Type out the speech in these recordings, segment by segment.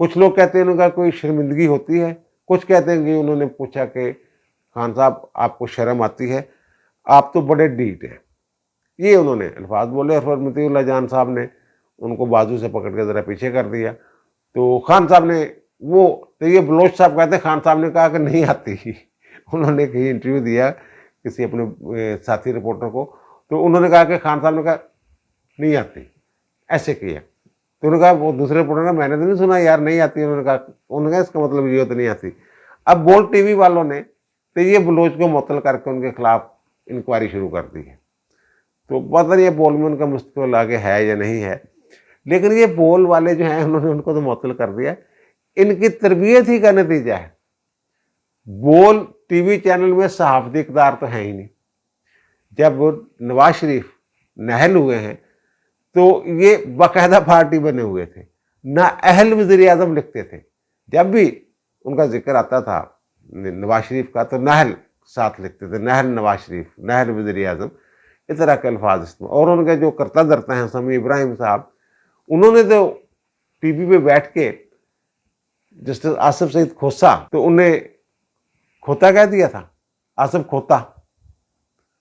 کچھ لوگ کہتے ہیں ان کا کوئی شرمندگی ہوتی ہے، کچھ کہتے ہیں کہ انہوں نے پوچھا کہ خان صاحب آپ کو شرم آتی ہے، آپ تو بڑے ڈیٹ ہیں، یہ انہوں نے الفاظ بولے، اور پھر مطیع اللہ جان صاحب نے ان کو بازو سے پکڑ کے ذرا پیچھے کر دیا. تو خان صاحب نے وہ طیب بلوچ صاحب کہتے ہیں خان صاحب نے کہا کہ نہیں آتی. انہوں نے کہیں انٹرویو دیا کسی اپنے ساتھی رپورٹر کو، تو انہوں نے کہا کہ خان صاحب نے کہا نہیں آتی، ایسے کیا. تو انہوں نے کہا وہ دوسرے رپورٹر نے، میں نے تو نہیں سنا یار نہیں آتی. انہوں نے کہا اس کا مطلب یہ تو نہیں آتی. اب بول ٹی وی والوں نے طیب بلوچ کو معطل کر کے ان کے خلاف انکوائری شروع کر دی ہے. تو پتہ نہیں یہ بول میں ان کا مستقبل آگے ہے یا نہیں ہے، لیکن یہ بول والے جو ہیں انہوں نے ان کو تو معطل کر دیا. ان کی تربیت ہی کا نتیجہ ہے. بول ٹی وی چینل میں صحافتی اقدار تو ہے ہی نہیں. جب نواز شریف نااہل ہوئے ہیں تو یہ باقاعدہ پارٹی بنے ہوئے تھے، نااہل وزیر اعظم لکھتے تھے. جب بھی ان کا ذکر آتا تھا نواز شریف کا تو نااہل ساتھ لکھتے تھے، نااہل نواز شریف، نااہل وزیر اعظم، اس طرح کے الفاظ استعمال. اور ان کے جو کرتا دھرتا ہیں سمیع ابراہیم صاحب، انہوں نے تو ٹی وی پہ بیٹھ کے جسٹس آصف سعید کھوسا، تو انہیں کھوتا کہہ دیا تھا، آصف کھوتا،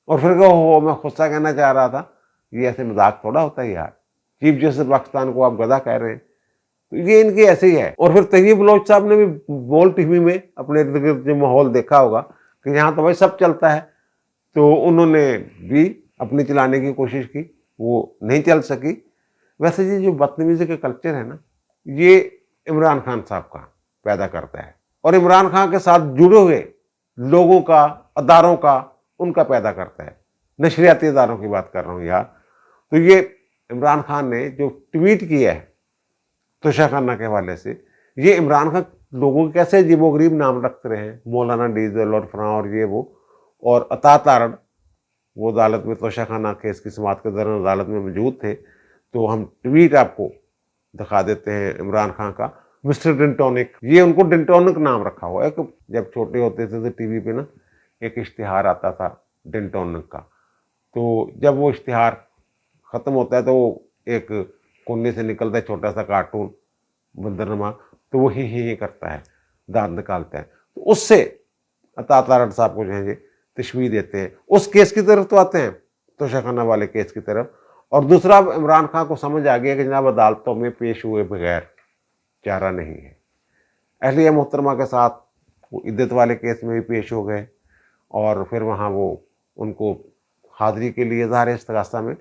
اور پھر کہ میں کھوسا کہنا چاہ رہا تھا. یہ ایسے مذاق تھوڑا ہوتا ہے یار، چیف جسٹس پاکستان کو آپ گدھا کہہ رہے ہیں. تو یہ ان کی ایسے ہی ہے. اور پھر طیب بلوچ صاحب نے بھی بول ٹی وی میں اپنے ارد گرد جو ماحول دیکھا ہوگا کہ یہاں تو بھائی سب چلتا ہے، تو انہوں نے بھی اپنی چلانے کی کوشش کی، وہ نہیں چل سکی. ویسے یہ جو بدتمیزی کا کلچر ہے نا، یہ عمران خان صاحب کا پیدا کرتا ہے، اور عمران خان کے ساتھ جڑے ہوئے لوگوں کا، اداروں کا، ان کا پیدا کرتا ہے. نشریاتی اداروں کی بات کر رہا ہوں یار. تو یہ عمران خان نے جو ٹویٹ کیا ہے توشہ خانہ کے حوالے سے، یہ عمران خان لوگوں کے کیسے عجیب و غریب نام رکھتے رہے ہیں، مولانا ڈیزل اور فلاں اور یہ وہ. اور عطا تارڑ وہ عدالت میں توشہ خانہ کیس کی سماعت کے دوران عدالت میں موجود تھے. تو ہم ٹویٹ آپ کو دکھا دیتے ہیں عمران خان کا. مسٹر ڈنٹونک، یہ ان کو ڈنٹونک نام رکھا ہوا ہے. جب چھوٹے ہوتے تھے تو ٹی وی پہ نا ایک اشتہار آتا تھا ڈنٹونک کا، تو جب وہ اشتہار ختم ہوتا ہے تو وہ ایک کونے سے نکلتا ہے چھوٹا سا کارٹون بندرنما، تو وہ ہی کرتا ہے، دانت نکالتا ہے. تو اس سے عطا تارڑ صاحب کو جو ہے تشبیہ دیتے ہیں. اس کیس کی طرف تو آتے ہیں، توشہ خانہ والے کیس کی طرف. اور دوسرا، عمران خان کو سمجھ آ گیا کہ جناب عدالتوں میں پیش ہوئے بغیر چارہ نہیں ہے. اہلیہ محترمہ کے ساتھ وہ عدت والے کیس میں بھی پیش ہو گئے، اور پھر وہاں وہ ان کو حاضری کے لیے ظاہر استغاثہ میں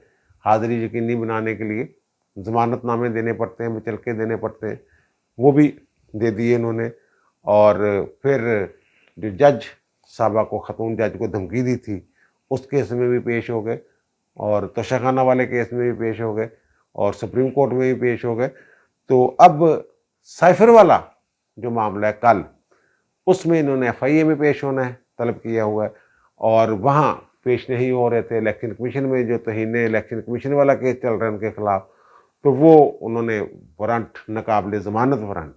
حاضری یقینی بنانے کے لیے ضمانت نامے دینے پڑتے ہیں، مچلکے دینے پڑتے ہیں، وہ بھی دے دیے انہوں نے. اور پھر جو جج صاحبہ کو، خاتون جج کو دھمکی دی تھی، اس کیس میں بھی پیش ہو گئے، اور توشہ خانہ والے کیس میں بھی پیش ہو گئے، اور سپریم کورٹ میں بھی پیش ہو گئے. تو اب سائفر والا جو معاملہ ہے کل، اس میں انہوں نے ایف آئی اے میں پیش ہونا ہے، طلب کیا ہوا ہے، اور وہاں پیش نہیں ہو رہے تھے. الیکشن کمیشن میں جو توہین الیکشن کمیشن والا کیس چل رہا ہے ان کے خلاف، تو وہ انہوں نے وارنٹ، ناقابل ضمانت وارنٹ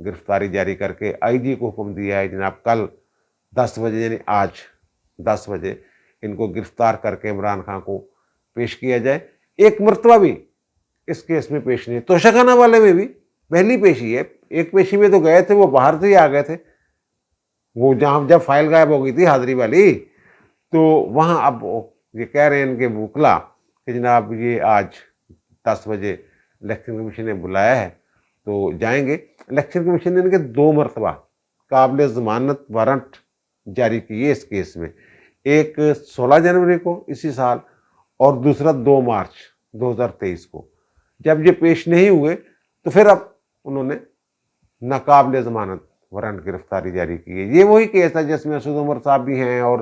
گرفتاری جاری کر کے آئی جی کو حکم دیا ہے جناب کل 10 بجے، یعنی آج 10 بجے ان کو گرفتار کر کے عمران خان کو پیش کیا جائے. ایک مرتبہ بھی اس کیس میں پیش نہیں. توشہ خانہ والے میں بھی پہلی پیشی ہے. ایک پیشی میں تو گئے تھے، وہ باہر سے ہی آ گئے تھے، وہ جہاں جب فائل غائب ہو گئی تھی حاضری والی، تو وہاں اب یہ کہہ رہے ہیں ان کے وکلا کہ جناب یہ آج 10 بجے الیکشن کمیشن نے بلایا ہے تو جائیں گے. الیکشن کمیشن نے ان کے 2 مرتبہ قابل ضمانت وارنٹ جاری کیے اس کیس میں، ایک 16 جنوری کو اسی سال، اور دوسرا 2 مارچ 2023 کو. جب یہ پیش نہیں ہوئے تو پھر اب انہوں نے ناقابل ضمانت وارنٹ گرفتاری جاری کی ہے. یہ وہی کیس ہے جس میں اسد عمر صاحب بھی ہیں اور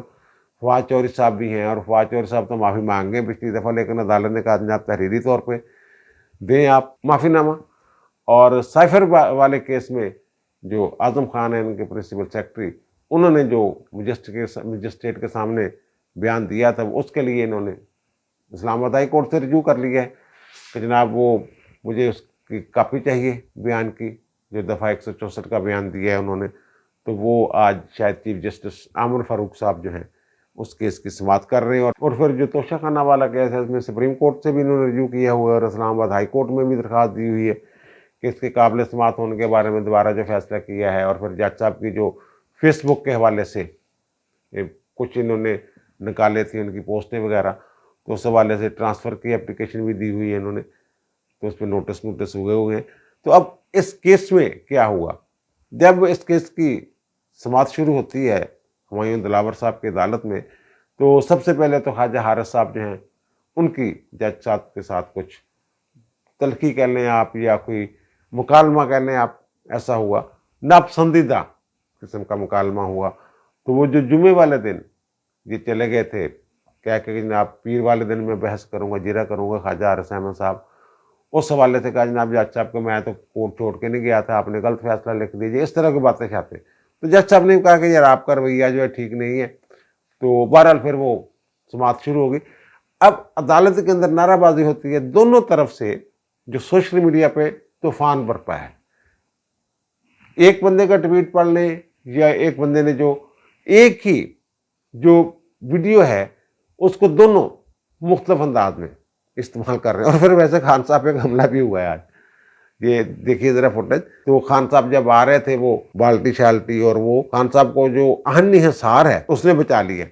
فواد چودھری صاحب بھی ہیں، اور فواد چودھری صاحب تو معافی مانگ گئے پچھلی دفعہ، لیکن عدالت نے کہا جناب تحریری طور پہ دیں آپ معافی نامہ. اور سائفر والے کیس میں جو اعظم خان ہیں ان کے پرنسپل سیکرٹری، انہوں نے جو مجسٹریٹ کے سامنے بیان دیا تھا، اس کے لیے انہوں نے اسلام آباد ہائی کورٹ سے رجوع کر لیا ہے کہ جناب وہ مجھے اس کی کاپی چاہیے بیان کی، جو دفعہ 164 کا بیان دیا ہے انہوں نے. تو وہ آج شاید چیف جسٹس عامر فاروق صاحب جو ہیں اس کیس کی سماعت کر رہے ہیں. اور پھر جو توشہ خانہ والا کیس ہے اس میں سپریم کورٹ سے بھی انہوں نے رجوع کیا ہوا ہے، اور اسلام آباد ہائی کورٹ میں بھی درخواست دی ہوئی ہے کہ اس کے قابل سماعت ہونے کے بارے میں دوبارہ جو فیصلہ کیا ہے، اور پھر جج صاحب کی جو فیس بک کے حوالے سے کچھ انہوں نے نکالے تھے ان کی پوسٹیں وغیرہ، تو اس حوالے سے ٹرانسفر کی اپلیکیشن بھی دی ہوئی ہے انہوں نے، تو اس پہ نوٹس ہوئے ہیں۔ تو اب اس کیس میں کیا ہوا، جب اس کیس کی سماعت شروع ہوتی ہے ہمایوں دلاور صاحب کی عدالت میں، تو سب سے پہلے تو خواجہ حارث صاحب جو ہیں ان کی جج صاحب کے ساتھ کچھ تلخی کہہ لیں آپ یا کوئی مکالمہ کہہ لیں آپ، ایسا ہوا، ناپسندیدہ قسم کا مکالمہ ہوا۔ تو وہ جو جمعے والے دن یہ چلے گئے تھے کہہ کہ جناب پیر والے دن میں بحث کروں گا، جرا کروں گا خواجہ حارث احمد صاحب، اس حوالے سے کہا جناب جج صاحب کو میں تو کورٹ چھوڑ کے نہیں گیا تھا، آپ نے غلط فیصلہ لکھ دیجیے، اس طرح کی باتیں چاہتے۔ تو جج صاحب نے کہا کہ یار آپ کا رویہ جو ہے ٹھیک نہیں ہے، تو بہرحال پھر وہ سماعت شروع ہوگی۔ اب عدالت کے اندر نعرہ بازی ہوتی ہے دونوں طرف سے، جو سوشل میڈیا پہ طوفان برپا ہے، ایک بندے کا ٹویٹ پڑھ لیں یا ایک بندے نے جو ایک ہی جو ویڈیو ہے اس کو دونوں مختلف انداز میں استعمال کر رہے ہیں۔ اور پھر ویسے خان صاحب پہ ایک حملہ بھی ہوا ہے آج، یہ دیکھیے ذرا فوٹیج۔ تو خان صاحب جب آ رہے تھے وہ بالٹی شالٹی، اور وہ خان صاحب کو جو اہن حصار ہے اس نے بچا لی ہے،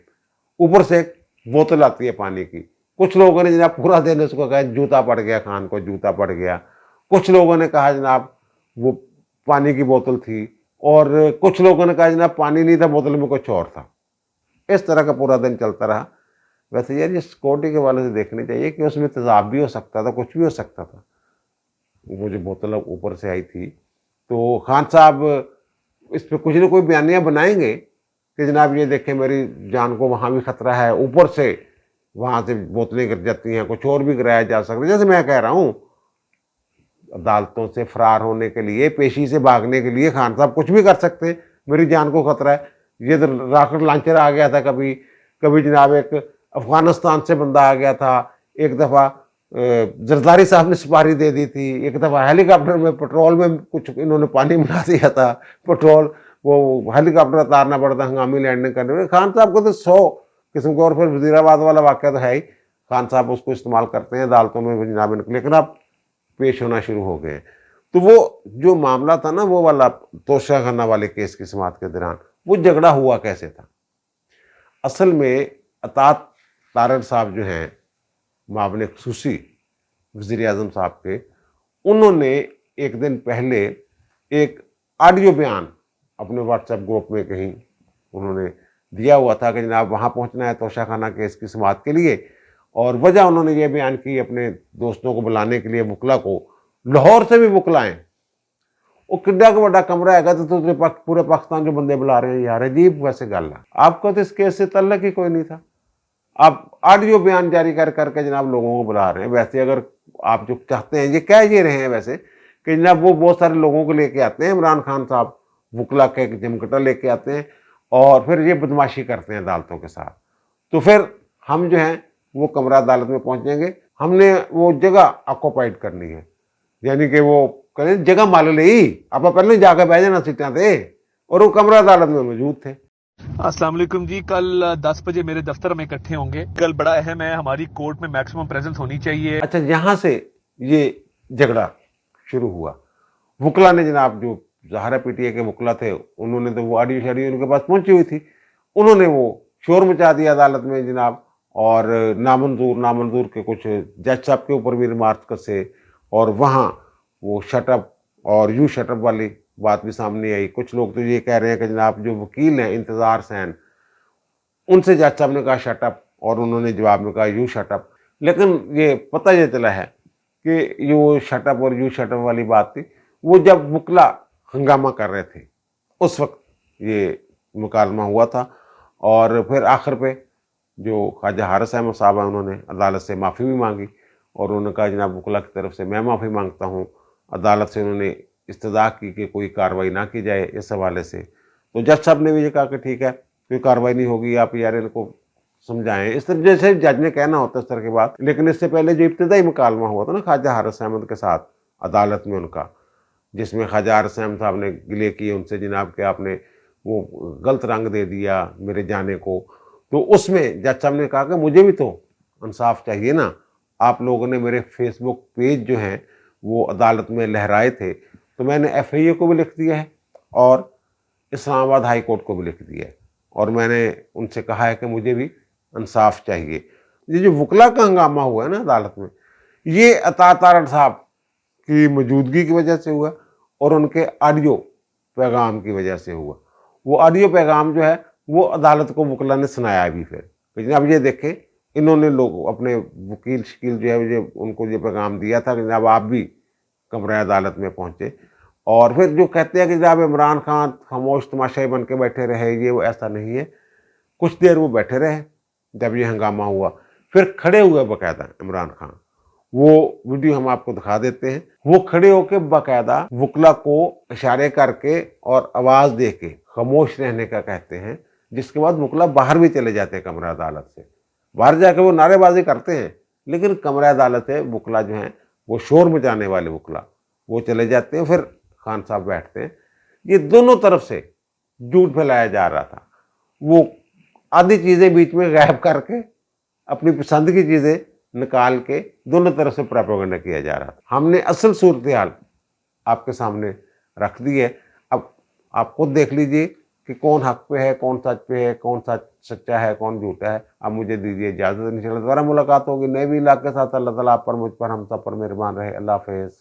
اوپر سے ایک بوتل آتی ہے پانی کی، کچھ لوگوں نے جناب پورا دن اس کو کہا جوتا پڑ گیا، خان کو جوتا پڑ گیا، کچھ لوگوں نے کہا جناب وہ پانی کی بوتل تھی، اور کچھ لوگوں نے کہا جناب پانی نہیں تھا، بوتل میں کچھ اور تھا۔ اس طرح کا پورا دن چلتا رہا۔ ویسے یار یہ سیکورٹی کے والے سے دیکھنے چاہیے کہ اس میں تیزاب بھی ہو سکتا تھا، کچھ بھی ہو سکتا تھا۔ وہ جو بوتل اوپر سے آئی تھی، تو خان صاحب اس پہ کچھ نہ کوئی بیانیہ بنائیں گے کہ جناب یہ دیکھیں میری جان کو وہاں بھی خطرہ ہے، اوپر سے وہاں سے بوتلیں گر جاتی ہیں، کچھ اور بھی گرایا جا سکتا ہے۔ جیسے میں کہہ رہا ہوں عدالتوں سے فرار ہونے کے لیے، پیشی سے بھاگنے کے لیے خان صاحب کچھ بھی کر سکتے ہیں، میری جان کو خطرہ ہے۔ یہ راکٹ لانچر آ گیا تھا، کبھی جناب ایک افغانستان سے بندہ آ گیا تھا، ایک دفعہ زرداری صاحب نے سپاری دے دی تھی، ایک دفعہ ہیلی کاپٹر میں پٹرول میں کچھ انہوں نے پانی ملا دیا تھا، پٹرول وہ ہیلی کاپٹر اتارنا پڑتا ہنگامی لینڈنگ کرنے میں۔ خان صاحب کو تو 100 قسم کو، اور پھر وزیر آباد والا واقعہ تو ہے ہی، خان صاحب اس کو استعمال کرتے ہیں عدالتوں میں جناب، لیکن اب پیش ہونا شروع ہو گئے ہیں۔ تو وہ جو معاملہ تھا نا، وہ والا توشہ خانہ والے کیس کی سماعت کے دوران وہ جھگڑا ہوا کیسے تھا؟ اصل میں اطاعت تارڑ صاحب جو ہیں معاون خصوصی وزیر اعظم صاحب کے، انہوں نے ایک دن پہلے ایک آڈیو بیان اپنے واٹس ایپ گروپ میں کہیں انہوں نے دیا ہوا تھا کہ جناب وہاں پہنچنا ہے توشہ خانہ کیس کی سماعت کے لیے، اور وجہ انہوں نے یہ بیان کی اپنے دوستوں کو بلانے کے لیے، وکلا کو لاہور سے بھی وکلا ہیں، وہ کڈا کا بڑا کمرہ ہے گا، تو پورے پاکستان جو بندے بلا رہے ہیں یار، عجیب ویسے گل ہے۔ آپ کو تو اس کیس سے تعلق ہی کوئی نہیں تھا، آپ آڈیو بیان جاری کر کے جناب لوگوں کو بلا رہے ہیں۔ ویسے اگر آپ جو چاہتے ہیں، یہ کہہ یہ رہے ہیں ویسے کہ جناب وہ بہت سارے لوگوں کو لے کے آتے ہیں، عمران خان صاحب وکلا کے جمکٹا لے کے آتے ہیں، اور پھر یہ بدماشی کرتے ہیں عدالتوں کے ساتھ، تو پھر ہم جو ہیں وہ کمرہ عدالت میں پہنچیں گے، ہم نے وہ جگہ آکوپائڈ کرنی ہے، یعنی کہ وہ کہیں جگہ مال لی، آپ پہلے جا کے بہ جانا سیٹاں تے، اور وہ کمرہ عدالت میں موجود تھے۔ السلام علیکم جی، کل 10 بجے میرے دفتر میں اکٹھے ہوں گے، کل بڑا اہم ہے، ہماری کورٹ میں میکسیمم پریزنس ہونی چاہیے۔ اچھا، یہاں سے یہ جھگڑا شروع ہوا۔ وکلا نے جناب جو ظاہرہ پی ٹی اے کے وکلا تھے، انہوں نے تو وہ آڈیو شاڈیو ان کے پاس پہنچی ہوئی تھی، انہوں نے وہ شور مچا دیا عدالت میں جناب، اور نامنظور کے کچھ جج صاحب کے اوپر بھی ریمارک کسے، اور وہاں وہ شٹ اپ اور یو شٹ اپ والی بات بھی سامنے آئی۔ کچھ لوگ تو یہ کہہ رہے ہیں کہ جناب جو وکیل ہیں انتظار حسین، ان سے جج صاحب نے کہا شٹ اپ، اور انہوں نے جواب میں کہا یو شٹ اپ، لیکن یہ پتہ یہ چلا ہے کہ یہ وہ شٹ اپ اور یو شٹ اپ والی بات تھی وہ جب وکلا ہنگامہ کر رہے تھے اس وقت یہ مکالمہ ہوا تھا، اور پھر آخر پہ جو خواجہ حارث احمد صاحب ہیں انہوں نے عدالت سے معافی بھی مانگی، اور انہوں نے کہا جناب وکلا کی طرف سے میں معافی مانگتا ہوں، عدالت سے انہوں نے استدعا کی کہ کوئی کارروائی نہ کی جائے اس حوالے سے۔ تو جج صاحب نے بھی یہ کہا کہ ٹھیک ہے کوئی کارروائی نہیں ہوگی، آپ یار ان کو سمجھائیں، اس طرح جیسے جج نے کہنا ہوتا ہے اس طرح کی بات۔ لیکن اس سے پہلے جو ابتدائی مکالمہ ہوا تھا نا خواجہ حارث احمد کے ساتھ عدالت میں ان کا، جس میں خواجہ حارث احمد صاحب نے گلے کیے ان سے جناب کہ آپ نے وہ غلط رنگ دے دیا میرے جانے کو، تو اس میں جج صاحب نے کہا کہ مجھے بھی تو انصاف چاہیے نا، آپ لوگوں نے میرے فیس بک پیج جو ہیں وہ عدالت میں لہرائے تھے، تو میں نے FIA کو بھی لکھ دیا ہے اور اسلام آباد ہائی کورٹ کو بھی لکھ دیا ہے، اور میں نے ان سے کہا ہے کہ مجھے بھی انصاف چاہیے۔ یہ جو وکلا کا ہنگامہ ہوا ہے نا عدالت میں، یہ عطا تارڑ صاحب کی موجودگی کی وجہ سے ہوا اور ان کے آڈیو پیغام کی وجہ سے ہوا۔ وہ آڈیو پیغام جو ہے وہ عدالت کو وکلا نے سنایا بھی پھر جناب یہ دیکھیں، انہوں نے لوگ اپنے وکیل شکیل جو ہے ان کو یہ پیغام دیا تھا کہ جناب آپ بھی کمرہ عدالت میں پہنچے، اور پھر جو کہتے ہیں کہ جناب عمران خان خاموش تماشائی بن کے بیٹھے رہے، یہ وہ ایسا نہیں ہے۔ کچھ دیر وہ بیٹھے رہے، جب یہ ہنگامہ ہوا پھر کھڑے ہوئے باقاعدہ عمران خان، وہ ویڈیو ہم آپ کو دکھا دیتے ہیں، وہ کھڑے ہو کے باقاعدہ وکلا کو اشارے کر کے اور آواز دے کے خاموش رہنے کا کہتے ہیں، جس کے بعد وکلا باہر بھی چلے جاتے ہیں کمرہ عدالت سے، باہر جا کے وہ نعرے بازی کرتے ہیں، لیکن کمرہ عدالت ہے وکلا جو ہیں وہ شور مچانے والے وکلا وہ چلے جاتے ہیں، پھر خان صاحب بیٹھتے ہیں۔ یہ دونوں طرف سے جھوٹ پھیلایا جا رہا تھا، وہ آدھی چیزیں بیچ میں غائب کر کے اپنی پسند کی چیزیں نکال کے دونوں طرف سے پروپیگنڈا کیا جا رہا تھا۔ ہم نے اصل صورتحال آپ کے سامنے رکھ دی ہے، اب آپ خود دیکھ لیجئے کہ کون حق پہ ہے، کون سچ پہ ہے، کون سچا ہے، کون جھوٹا ہے۔ اب مجھے دیجیے اجازت، انشاءاللہ دوبارہ ملاقات ہوگی نئے بھی علاقے کے ساتھ۔ اللہ تعالیٰ آپ پر، مجھ پر، ہم سب پر مہربان رہے۔ اللہ حافظ۔